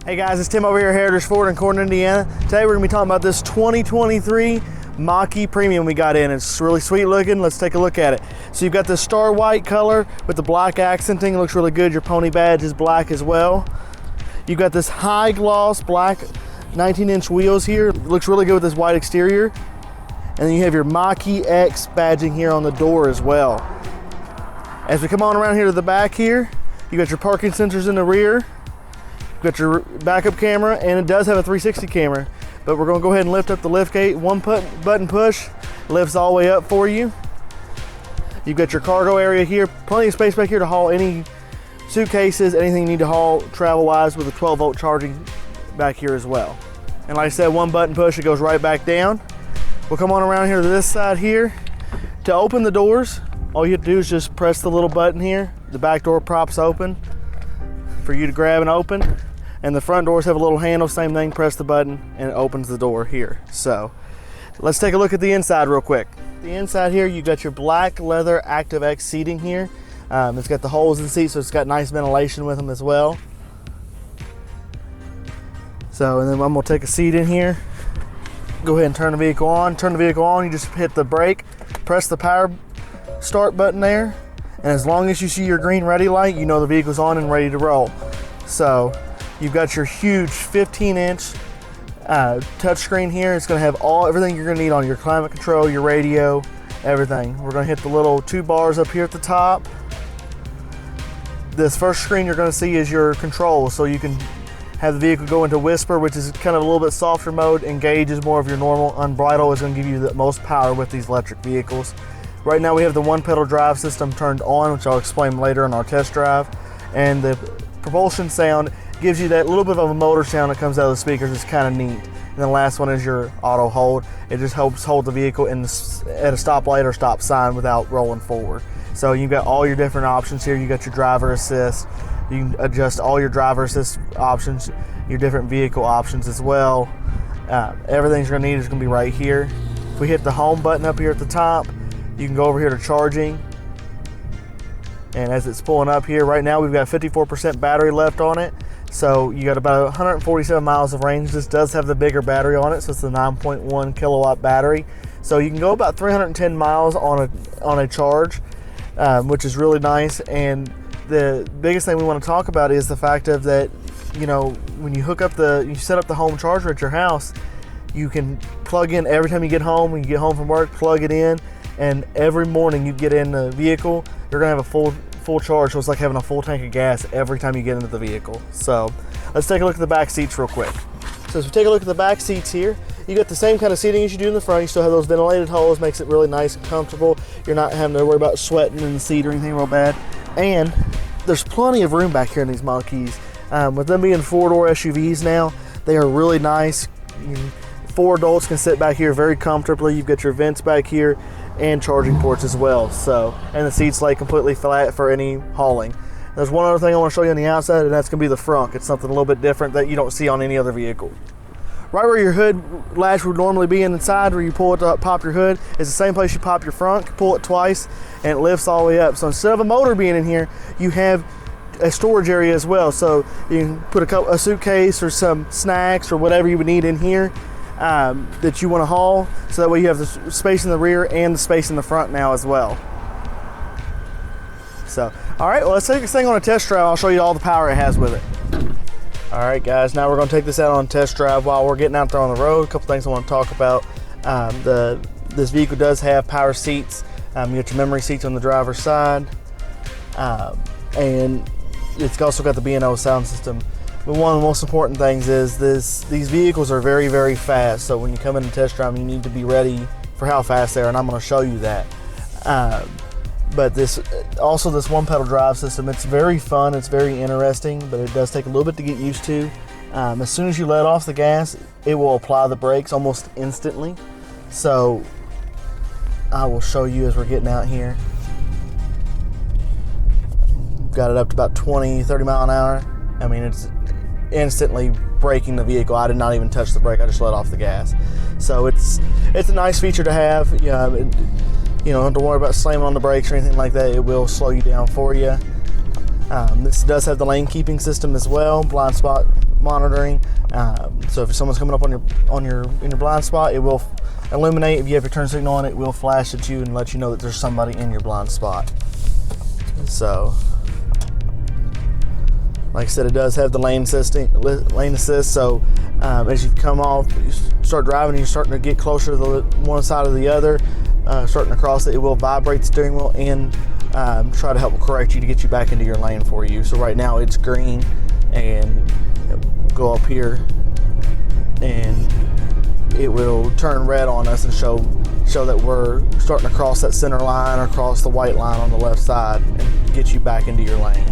Hey guys, it's Tim over here at Heritage Ford in Corn, Indiana. Today we're going to be talking about this 2023 Mach-E Premium we got in. It's really sweet looking. Let's take a look at it. So you've got the star white color with the black accenting. It looks really good. Your pony badge is black as well. You've got this high gloss black 19-inch wheels here. It looks really good with this white exterior. And then you have your Mach-E X badging here on the door as well. As we come on around here to the back here, you got your parking sensors in the rear. Got your backup camera, and it does have a 360 camera, but we're going to go ahead and lift up the lift gate. One button push lifts all the way up for you. You've got your cargo area here, plenty of space back here to haul any suitcases, anything you need to haul travel wise, with a 12-volt charging back here as well. And like I said, one button push, it goes right back down. We'll come on around here to this side here. To open the doors, all you have to do is just press the little button here. The back door props open for you to grab and open. And the front doors have a little handle, same thing, press the button and it opens the door here. So let's take a look at the inside real quick. The inside here, you got your black leather ActiveX seating here. It's got the holes in the seat, so it's got nice ventilation with them as well. So, and then I'm gonna take a seat in here. Go ahead and turn the vehicle on. Turn the vehicle on, you just hit the brake, press the power start button there. And as long as you see your green ready light, you know the vehicle's on and ready to roll. So you've got your huge 15-inch touchscreen here. It's going to have everything you're going to need on your climate control, your radio, everything. We're going to hit the little two bars up here at the top. This first screen you're going to see is your controls, so you can have the vehicle go into whisper, which is kind of a little bit softer mode. Engage is more of your normal. Unbridle is going to give you the most power with these electric vehicles. Right now we have the one pedal drive system turned on, which I'll explain later in our test drive. And the propulsion sound gives you that little bit of a motor sound that comes out of the speakers. It's kind of neat. And the last one is your auto hold. It just helps hold the vehicle at a stoplight or stop sign without rolling forward. So you've got all your different options here. You got your driver assist. You can adjust all your driver assist options, your different vehicle options as well. Everything you're gonna need is gonna be right here. If we hit the home button up here at the top, you can go over here to charging. And as it's pulling up here, right now we've got 54% battery left on it. So you got about 147 miles of range. This does have the bigger battery on it, so it's the 9.1 kilowatt battery. So you can go about 310 miles on a charge, which is really nice. And the biggest thing we want to talk about is the fact of that, you know, when you you set up the home charger at your house, you can plug in every time you get home. When you get home from work, plug it in. And every morning you get in the vehicle, you're gonna have a full charge, so it's like having a full tank of gas every time you get into the vehicle. So let's take a look at the back seats real quick. So as we take a look at the back seats here, you got the same kind of seating as you do in the front. You still have those ventilated holes, makes it really nice and comfortable. You're not having to worry about sweating in the seat or anything real bad. And there's plenty of room back here in these Mach-E's. With them being four-door SUVs now, they are really nice. 4 adults can sit back here very comfortably. You've got your vents back here and charging ports as well. So, and the seats lay completely flat for any hauling. There's one other thing I want to show you on the outside, and that's going to be the Frunk. It's something a little bit different that you don't see on any other vehicle. Right where your hood latch would normally be inside, where you pull it up, pop your hood, is the same place you pop your Frunk. Pull it twice, and it lifts all the way up. So instead of a motor being in here, you have a storage area as well. So you can put a suitcase or some snacks or whatever you would need in here that you want to haul, so that way you have the space in the rear and the space in the front now as well. So, all right, well, let's take this thing on a test drive. I'll show you all the power it has with it. All right, guys, now we're going to take this out on a test drive while we're getting out there on the road. A couple things I want to talk about. This vehicle does have power seats. You got your memory seats on the driver's side, and it's also got the B&O sound system. But one of the most important things is these vehicles are very, very fast. So when you come in and test drive, you need to be ready for how fast they are, and I'm going to show you that. But this one pedal drive system, it's very fun, it's very interesting, but it does take a little bit to get used to. As soon as you let off the gas, it will apply the brakes almost instantly. So I will show you as we're getting out here. Got it up to about 20-30 mile an hour. I mean, it's instantly braking the vehicle. I did not even touch the brake, I just let off the gas. So it's a nice feature to have. You don't worry about slamming on the brakes or anything like that. It will slow you down for you. This does have the lane keeping system as well, blind spot monitoring. So if someone's coming up in your blind spot, it will illuminate. If you have your turn signal on, it will flash at you and let you know that there's somebody in your blind spot. So, like I said, it does have the lane assist. So as you come off, you start driving, you're starting to get closer to the one side or the other, starting to cross it will vibrate the steering wheel and try to help correct you to get you back into your lane for you. So right now it's green, and go up here and it will turn red on us and show that we're starting to cross that center line or cross the white line on the left side and get you back into your lane.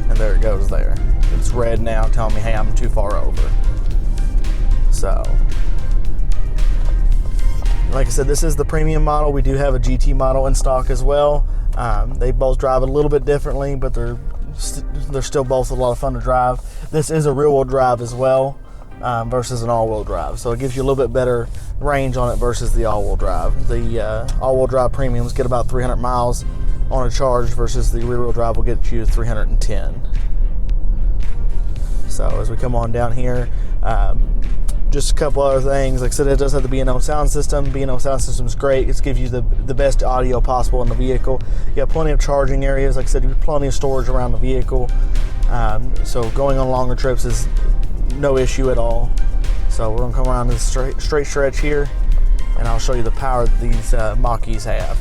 And there it goes there. It's red now, telling me, hey, I'm too far over. So, like I said, this is the premium model. We do have a GT model in stock as well. They both drive a little bit differently, but they're still both a lot of fun to drive. This is a rear-wheel drive as well, versus an all-wheel drive. So it gives you a little bit better range on it versus the all-wheel drive. The all-wheel drive premiums get about 300 miles on a charge versus the rear-wheel drive will get you 310. So as we come on down here, just a couple other things. Like I said, it does have the B&O sound system. B&O sound system is great. It gives you the best audio possible in the vehicle. You have plenty of charging areas. Like I said, you have plenty of storage around the vehicle. So going on longer trips is no issue at all. So we're gonna come around this straight stretch here, and I'll show you the power that these Mach-E's have.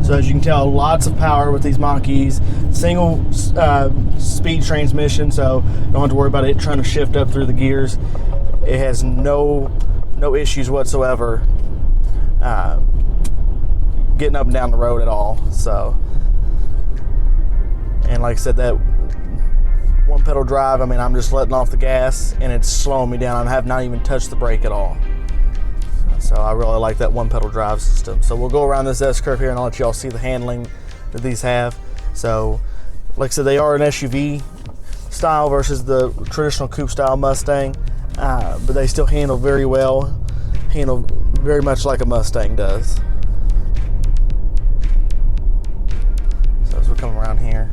So as you can tell, lots of power with these Mach-E's. Single speed transmission, so don't have to worry about it trying to shift up through the gears. It has no issues whatsoever getting up and down the road at all. So, and like I said, that one pedal drive, I mean, I'm just letting off the gas and it's slowing me down. I have not even touched the brake at all. So I really like that one pedal drive system. So we'll go around this S-curve here and I'll let you all see the handling that these have. So like I said, they are an SUV style versus the traditional coupe style Mustang, but they still handle very well, handle very much like a Mustang does. So as we come around here,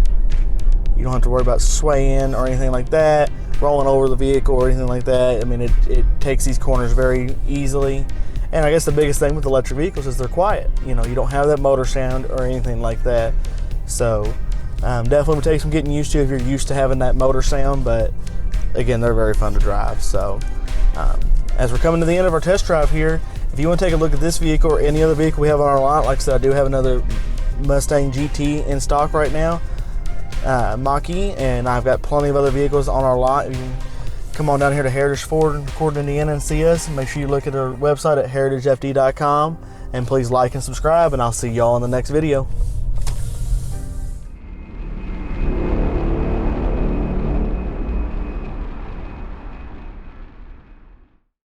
you don't have to worry about swaying or anything like that, rolling over the vehicle or anything like that. I mean, it takes these corners very easily. And I guess the biggest thing with electric vehicles is they're quiet. You know, you don't have that motor sound or anything like that. So definitely would take some getting used to if you're used to having that motor sound, but again, they're very fun to drive. So as we're coming to the end of our test drive here, if you want to take a look at this vehicle or any other vehicle we have on our lot, like I said, I do have another Mustang GT in stock right now, Mach-E, and I've got plenty of other vehicles on our lot. You can come on down here to Heritage Ford in Corydon, Indiana and see us. And make sure you look at our website at heritagefd.com, and please like and subscribe, and I'll see y'all in the next video.